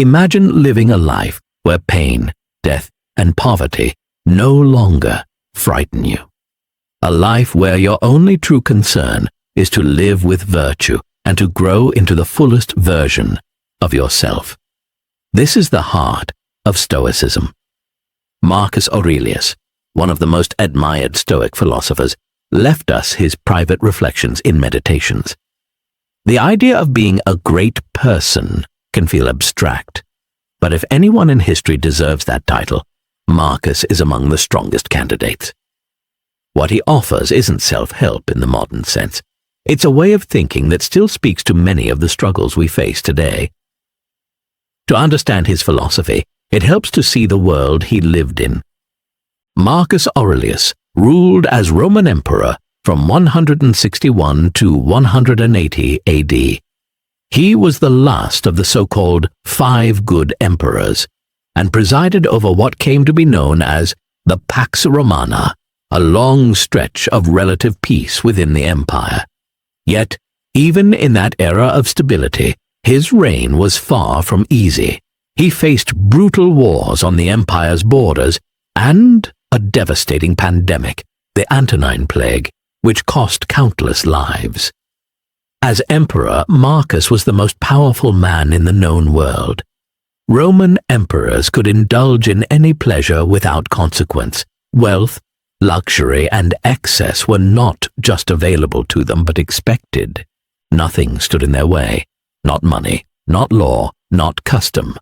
Imagine living a life where pain, death, and poverty no longer frighten you. A life where your only true concern is to live with virtue and to grow into the fullest version of yourself. This is the heart of Stoicism. Marcus Aurelius, one of the most admired Stoic philosophers, left us his private reflections in Meditations. The idea of being a great person can feel abstract, but if anyone in history deserves that title, Marcus is among the strongest candidates. What he offers isn't self-help in the modern sense. It's a way of thinking that still speaks to many of the struggles we face today. To understand his philosophy, it helps to see the world he lived in. Marcus Aurelius ruled as Roman emperor from 161 to 180 AD. He was the last of the so-called 5 good emperors, and presided over what came to be known as the Pax Romana, a long stretch of relative peace within the empire. Yet, even in that era of stability, his reign was far from easy. He faced brutal wars on the empire's borders and a devastating pandemic, the Antonine Plague, which cost countless lives. As emperor, Marcus was the most powerful man in the known world. Roman emperors could indulge in any pleasure without consequence. Wealth, luxury, and excess were not just available to them, but expected. Nothing stood in their way. Not money, not law, not custom.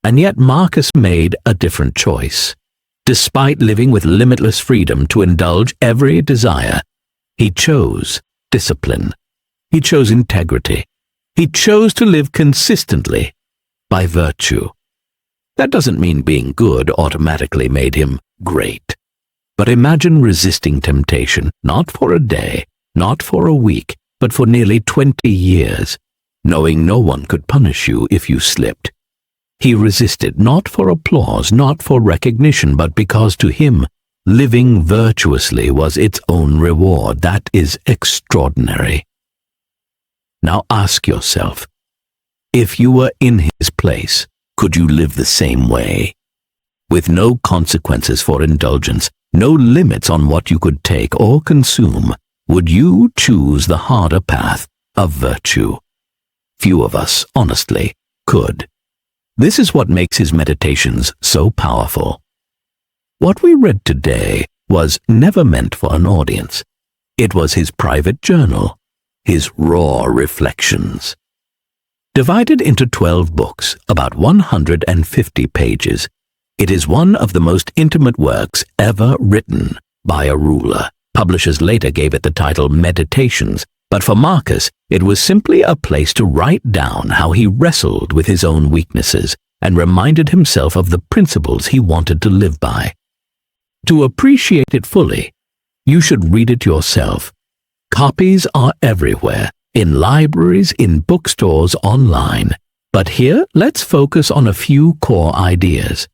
And yet Marcus made a different choice. Despite living with limitless freedom to indulge every desire, he chose discipline. He chose integrity. He chose to live consistently by virtue. That doesn't mean being good automatically made him great. But imagine resisting temptation, not for a day, not for a week, but for nearly 20 years, knowing no one could punish you if you slipped. He resisted not for applause, not for recognition, but because to him, living virtuously was its own reward. That is extraordinary. Now ask yourself, if you were in his place, could you live the same way? With no consequences for indulgence, no limits on what you could take or consume, would you choose the harder path of virtue? Few of us, honestly, could. This is what makes his Meditations so powerful. What we read today was never meant for an audience. It was his private journal, his raw reflections. Divided into 12 books, about 150 pages, it is one of the most intimate works ever written by a ruler. Publishers later gave it the title Meditations, but for Marcus, it was simply a place to write down how he wrestled with his own weaknesses and reminded himself of the principles he wanted to live by. To appreciate it fully, you should read it yourself. Copies are everywhere, in libraries, in bookstores, online. But here, let's focus on a few core ideas.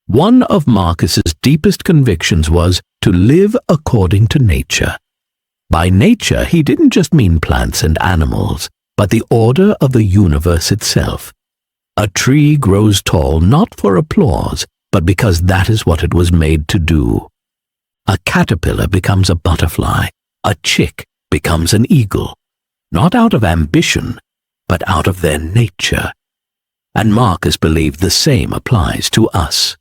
One of Marcus's deepest convictions was to live according to nature. By nature, he didn't just mean plants and animals, but the order of the universe itself. A tree grows tall not for applause, but because that is what it was made to do. A caterpillar becomes a butterfly. A chick becomes an eagle, not out of ambition, but out of their nature. And Marcus believed the same applies to us.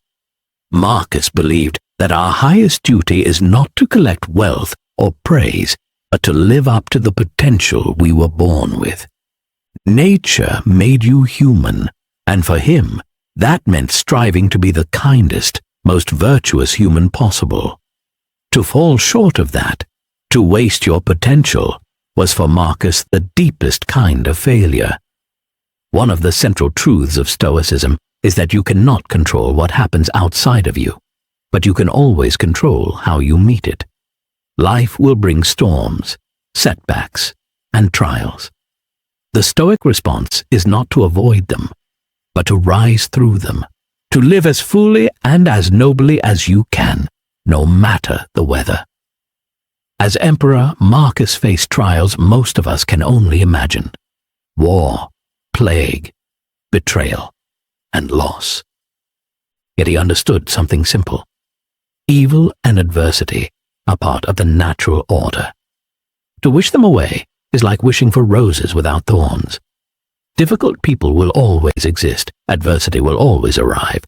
Marcus believed that our highest duty is not to collect wealth or praise, but to live up to the potential we were born with. Nature made you human, and for him, that meant striving to be the kindest, most virtuous human possible. To fall short of that, to waste your potential, was for Marcus the deepest kind of failure. One of the central truths of Stoicism is that you cannot control what happens outside of you, but you can always control how you meet it. Life will bring storms, setbacks, and trials. The Stoic response is not to avoid them, but to rise through them, to live as fully and as nobly as you can, no matter the weather. As emperor, Marcus faced trials most of us can only imagine. War, plague, betrayal, and loss. Yet he understood something simple. Evil and adversity are part of the natural order. To wish them away is like wishing for roses without thorns. Difficult people will always exist, adversity will always arrive.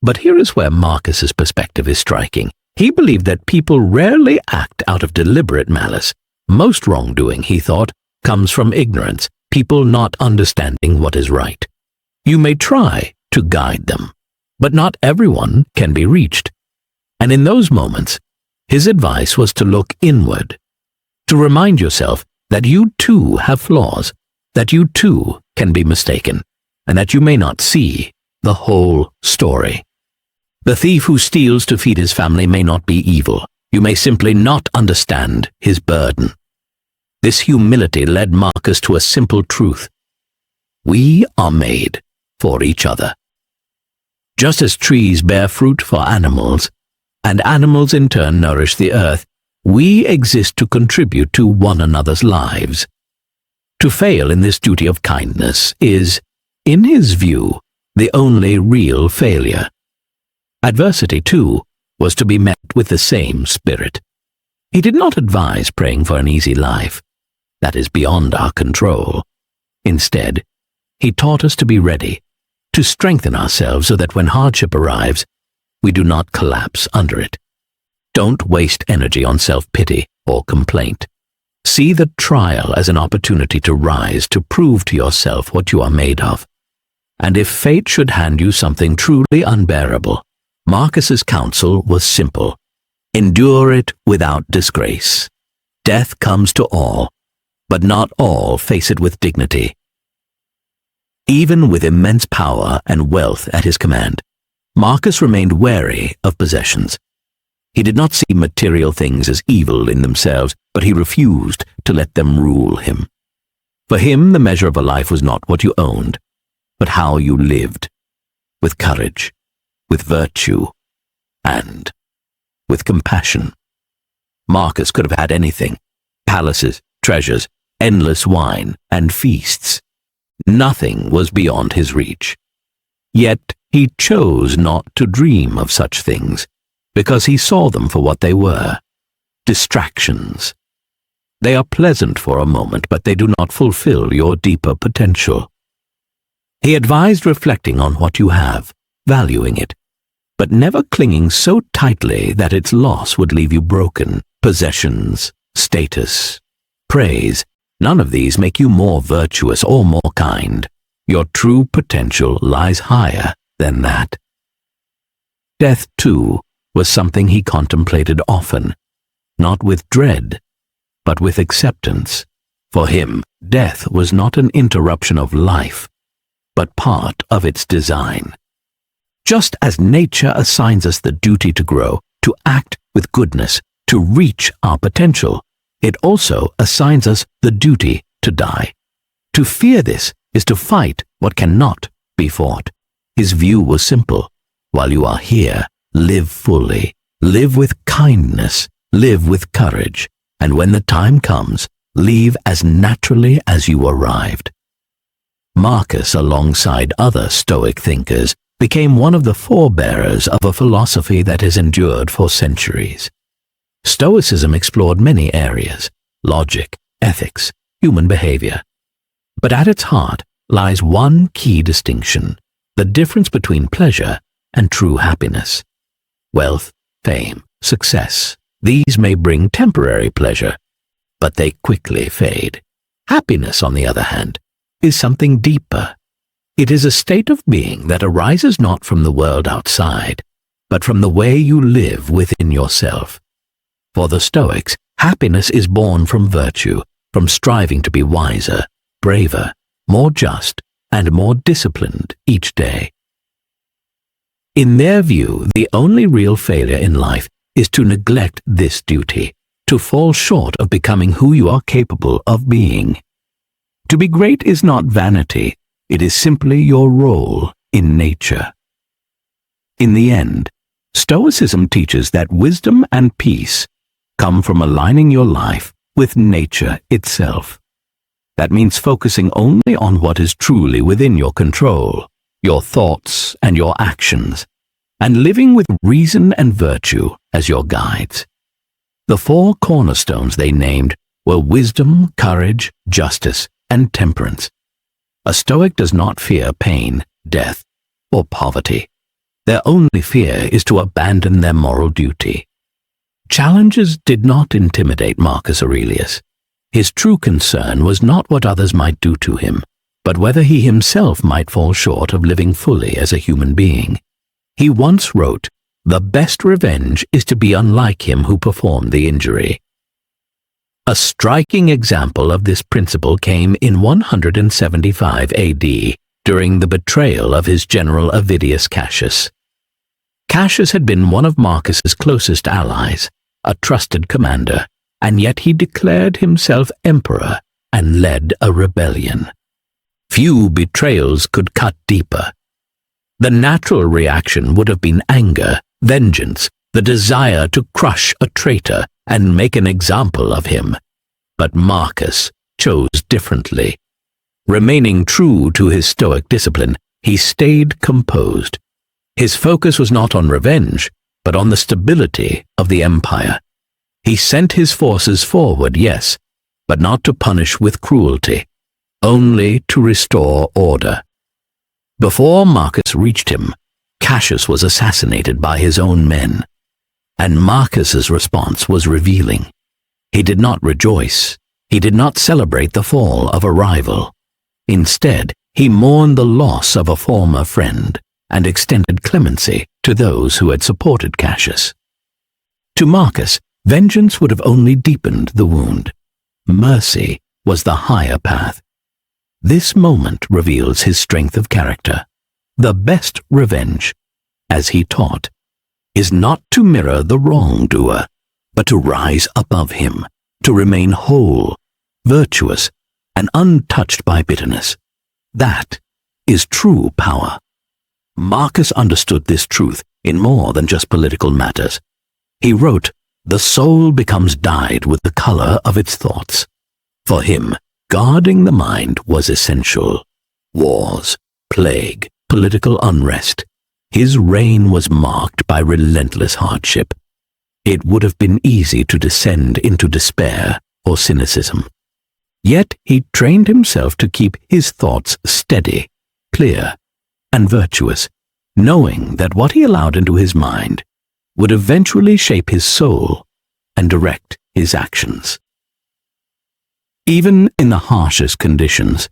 But here is where Marcus's perspective is striking. He believed that people rarely act out of deliberate malice. Most wrongdoing, he thought, comes from ignorance, people not understanding what is right. You may try to guide them, but not everyone can be reached. And in those moments, his advice was to look inward, to remind yourself that you too have flaws, that you too can be mistaken, and that you may not see the whole story. The thief who steals to feed his family may not be evil. You may simply not understand his burden. This humility led Marcus to a simple truth. We are made for each other. Just as trees bear fruit for animals, and animals in turn nourish the earth, we exist to contribute to one another's lives. To fail in this duty of kindness is, in his view, the only real failure. Adversity, too, was to be met with the same spirit. He did not advise praying for an easy life. That is beyond our control. Instead, he taught us to be ready, to strengthen ourselves so that when hardship arrives, we do not collapse under it. Don't waste energy on self-pity or complaint. See the trial as an opportunity to rise, to prove to yourself what you are made of. And if fate should hand you something truly unbearable, Marcus's counsel was simple. Endure it without disgrace. Death comes to all, but not all face it with dignity. Even with immense power and wealth at his command, Marcus remained wary of possessions. He did not see material things as evil in themselves, but he refused to let them rule him. For him, the measure of a life was not what you owned, but how you lived, with courage, with virtue, and with compassion. Marcus could have had anything: palaces, treasures, endless wine, and feasts. Nothing was beyond his reach. Yet he chose not to dream of such things, because he saw them for what they were: distractions. They are pleasant for a moment, but they do not fulfill your deeper potential. He advised reflecting on what you have, valuing it, but never clinging so tightly that its loss would leave you broken. Possessions, status, praise, none of these make you more virtuous or more kind. Your true potential lies higher than that. Death, too, was something he contemplated often, not with dread, but with acceptance. For him, death was not an interruption of life, but part of its design. Just as nature assigns us the duty to grow, to act with goodness, to reach our potential, it also assigns us the duty to die. To fear this is to fight what cannot be fought. His view was simple. While you are here, live fully, live with kindness, live with courage, and when the time comes, leave as naturally as you arrived. Marcus, alongside other Stoic thinkers, became one of the forebearers of a philosophy that has endured for centuries. Stoicism explored many areas: logic, ethics, human behavior. But at its heart lies one key distinction: the difference between pleasure and true happiness. Wealth, fame, success, these may bring temporary pleasure, but they quickly fade. Happiness, on the other hand, is something deeper. It is a state of being that arises not from the world outside, but from the way you live within yourself. For the Stoics, happiness is born from virtue, from striving to be wiser, braver, more just, and more disciplined each day. In their view, the only real failure in life is to neglect this duty, to fall short of becoming who you are capable of being. To be great is not vanity, it is simply your role in nature. In the end, Stoicism teaches that wisdom and peace come from aligning your life with nature itself. That means focusing only on what is truly within your control, your thoughts and your actions, and living with reason and virtue as your guides. The 4 cornerstones they named were wisdom, courage, justice, and temperance. A Stoic does not fear pain, death, or poverty. Their only fear is to abandon their moral duty. Challenges did not intimidate Marcus Aurelius. His true concern was not what others might do to him, but whether he himself might fall short of living fully as a human being. He once wrote, "The best revenge is to be unlike him who performed the injury." A striking example of this principle came in 175 AD, during the betrayal of his general Avidius Cassius. Cassius had been one of Marcus's closest allies, a trusted commander, and yet he declared himself emperor and led a rebellion. Few betrayals could cut deeper. The natural reaction would have been anger, vengeance, the desire to crush a traitor and make an example of him. But Marcus chose differently. Remaining true to his Stoic discipline, he stayed composed. His focus was not on revenge, but on the stability of the empire. He sent his forces forward, yes, but not to punish with cruelty, only to restore order. Before Marcus reached him, Cassius was assassinated by his own men, and Marcus's response was revealing. He did not rejoice. He did not celebrate the fall of a rival. Instead, he mourned the loss of a former friend and extended clemency to those who had supported Cassius. To Marcus, vengeance would have only deepened the wound. Mercy was the higher path. This moment reveals his strength of character. The best revenge, as he taught, is not to mirror the wrongdoer, but to rise above him, to remain whole, virtuous, and untouched by bitterness. That is true power. Marcus understood this truth in more than just political matters. He wrote, "The soul becomes dyed with the color of its thoughts." For him, guarding the mind was essential. Wars, plague, political unrest. His reign was marked by relentless hardship. It would have been easy to descend into despair or cynicism. Yet he trained himself to keep his thoughts steady, clear, and virtuous, knowing that what he allowed into his mind would eventually shape his soul and direct his actions. Even in the harshest conditions,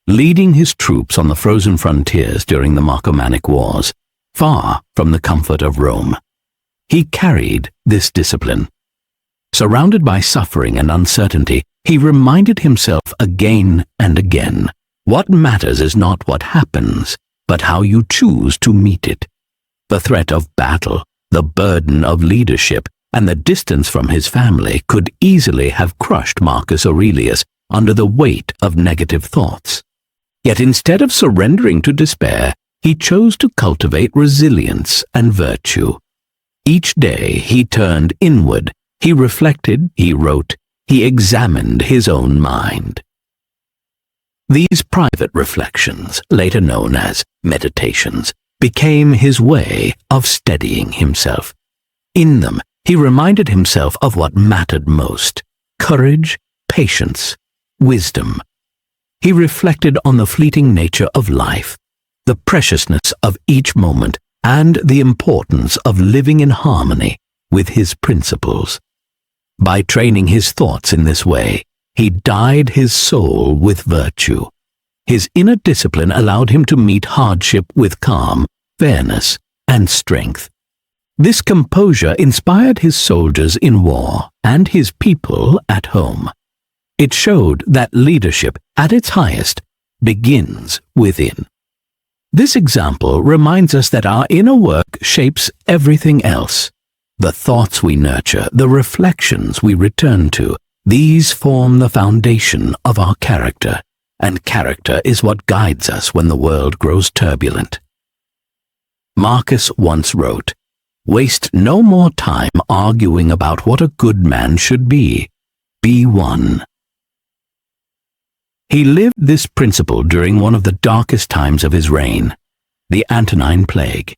leading his troops on the frozen frontiers during the Marcomannic Wars, far from the comfort of Rome, he carried this discipline. Surrounded by suffering and uncertainty, he reminded himself again and again, what matters is not what happens, but how you choose to meet it. The threat of battle, the burden of leadership, and the distance from his family could easily have crushed Marcus Aurelius under the weight of negative thoughts. Yet instead of surrendering to despair, he chose to cultivate resilience and virtue. Each day he turned inward, he reflected, he wrote, he examined his own mind. These private reflections, later known as meditations, became his way of steadying himself. In them, he reminded himself of what mattered most: courage, patience, wisdom. He reflected on the fleeting nature of life, the preciousness of each moment, and the importance of living in harmony with his principles. By training his thoughts in this way, he dyed his soul with virtue. His inner discipline allowed him to meet hardship with calm, fairness, and strength. This composure inspired his soldiers in war and his people at home. It showed that leadership, at its highest, begins within. This example reminds us that our inner work shapes everything else. The thoughts we nurture, the reflections we return to, these form the foundation of our character, and character is what guides us when the world grows turbulent. Marcus once wrote, "Waste no more time arguing about what a good man should be. Be one." He lived this principle during one of the darkest times of his reign, the Antonine Plague.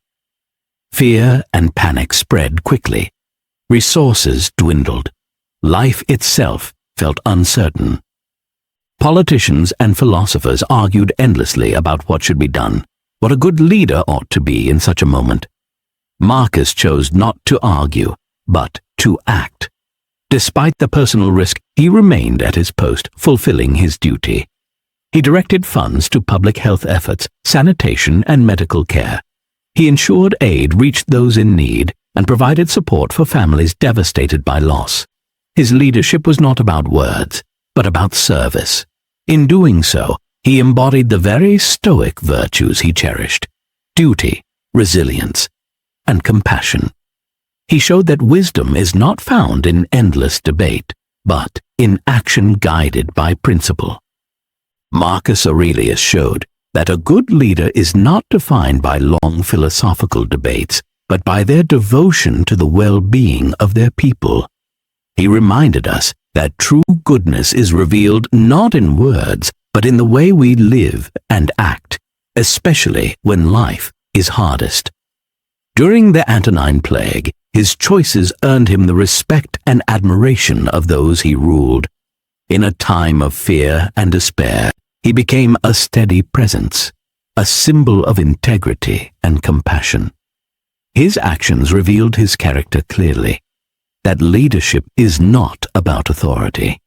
Fear and panic spread quickly. Resources dwindled. Life itself felt uncertain. Politicians and philosophers argued endlessly about what should be done, what a good leader ought to be in such a moment. Marcus chose not to argue, but to act. Despite the personal risk, he remained at his post, fulfilling his duty. He directed funds to public health efforts, sanitation, and medical care. He ensured aid reached those in need and provided support for families devastated by loss. His leadership was not about words, but about service. In doing so, he embodied the very Stoic virtues he cherished: duty, resilience, and compassion. He showed that wisdom is not found in endless debate, but in action guided by principle. Marcus Aurelius showed that a good leader is not defined by long philosophical debates, but by their devotion to the well-being of their people. He reminded us that true goodness is revealed not in words, but in the way we live and act, especially when life is hardest. During the Antonine Plague, his choices earned him the respect and admiration of those he ruled. In a time of fear and despair, he became a steady presence, a symbol of integrity and compassion. His actions revealed his character clearly, that leadership is not about authority,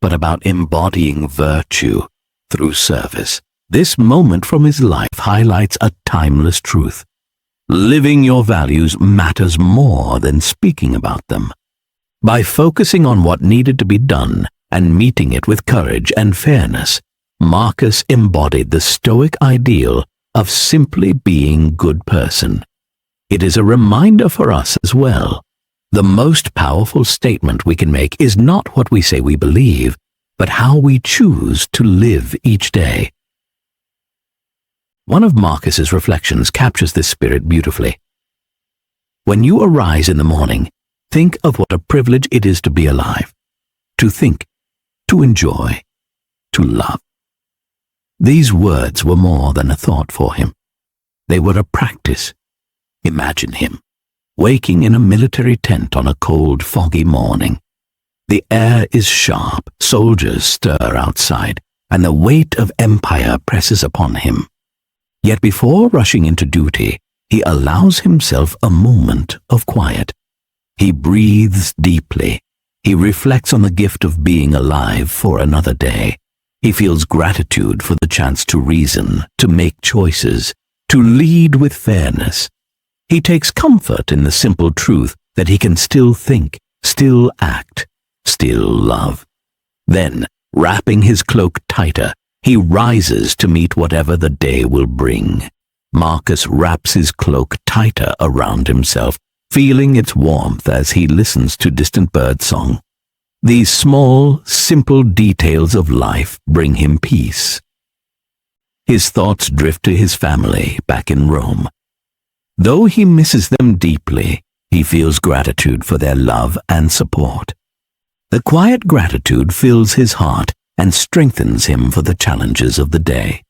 but about embodying virtue through service. This moment from his life highlights a timeless truth. Living your values matters more than speaking about them. By focusing on what needed to be done and meeting it with courage and fairness, Marcus embodied the Stoic ideal of simply being a good person. It is a reminder for us as well. The most powerful statement we can make is not what we say we believe, but how we choose to live each day. One of Marcus's reflections captures this spirit beautifully. When you arise in the morning, think of what a privilege it is to be alive, to think, to enjoy, to love. These words were more than a thought for him. They were a practice. Imagine him, waking in a military tent on a cold, foggy morning. The air is sharp, soldiers stir outside, and the weight of empire presses upon him. Yet before rushing into duty, he allows himself a moment of quiet. He breathes deeply. He reflects on the gift of being alive for another day. He feels gratitude for the chance to reason, to make choices, to lead with fairness. He takes comfort in the simple truth that he can still think, still act, still love. Then, wrapping his cloak tighter, he rises to meet whatever the day will bring. Marcus wraps his cloak tighter around himself, feeling its warmth as he listens to distant birdsong. These small, simple details of life bring him peace. His thoughts drift to his family back in Rome. Though he misses them deeply, he feels gratitude for their love and support. The quiet gratitude fills his heart and strengthens him for the challenges of the day.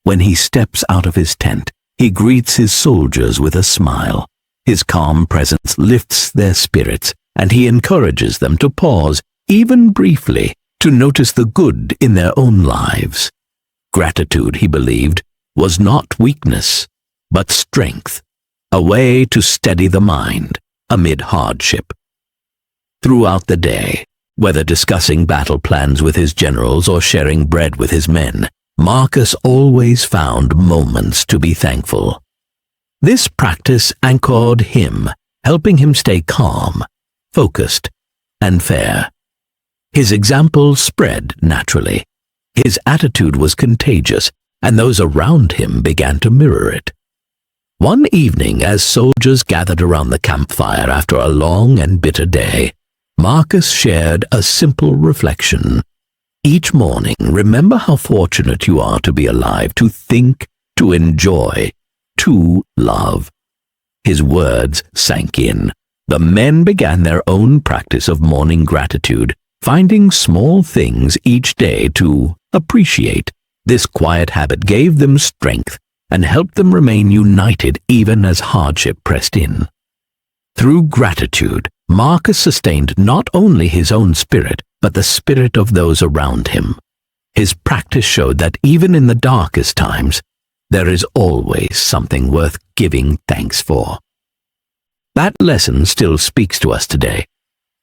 When he steps out of his tent, he greets his soldiers with a smile. His calm presence lifts their spirits, and he encourages them to pause, even briefly, to notice the good in their own lives. Gratitude, he believed, was not weakness, but strength, a way to steady the mind amid hardship. Throughout the day, whether discussing battle plans with his generals or sharing bread with his men, Marcus always found moments to be thankful. This practice anchored him, helping him stay calm, focused, and fair. His example spread naturally. His attitude was contagious, and those around him began to mirror it. One evening, as soldiers gathered around the campfire after a long and bitter day, Marcus shared a simple reflection. Each morning, remember how fortunate you are to be alive, to think, to enjoy, to love. His words sank in. The men began their own practice of morning gratitude, finding small things each day to appreciate. This quiet habit gave them strength and helped them remain united even as hardship pressed in. Through gratitude, Marcus sustained not only his own spirit, but the spirit of those around him. His practice showed that even in the darkest times, there is always something worth giving thanks for. That lesson still speaks to us today.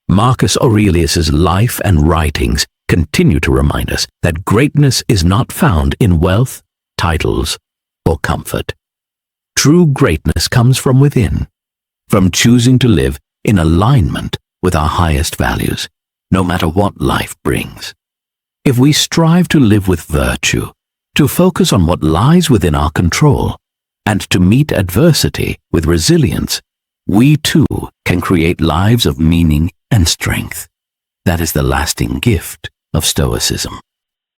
Marcus Aurelius's life and writings continue to remind us that greatness is not found in wealth, titles, or comfort. True greatness comes from within, from choosing to live in alignment with our highest values, no matter what life brings. If we strive to live with virtue, to focus on what lies within our control, and to meet adversity with resilience, we too can create lives of meaning and strength. That is the lasting gift of Stoicism.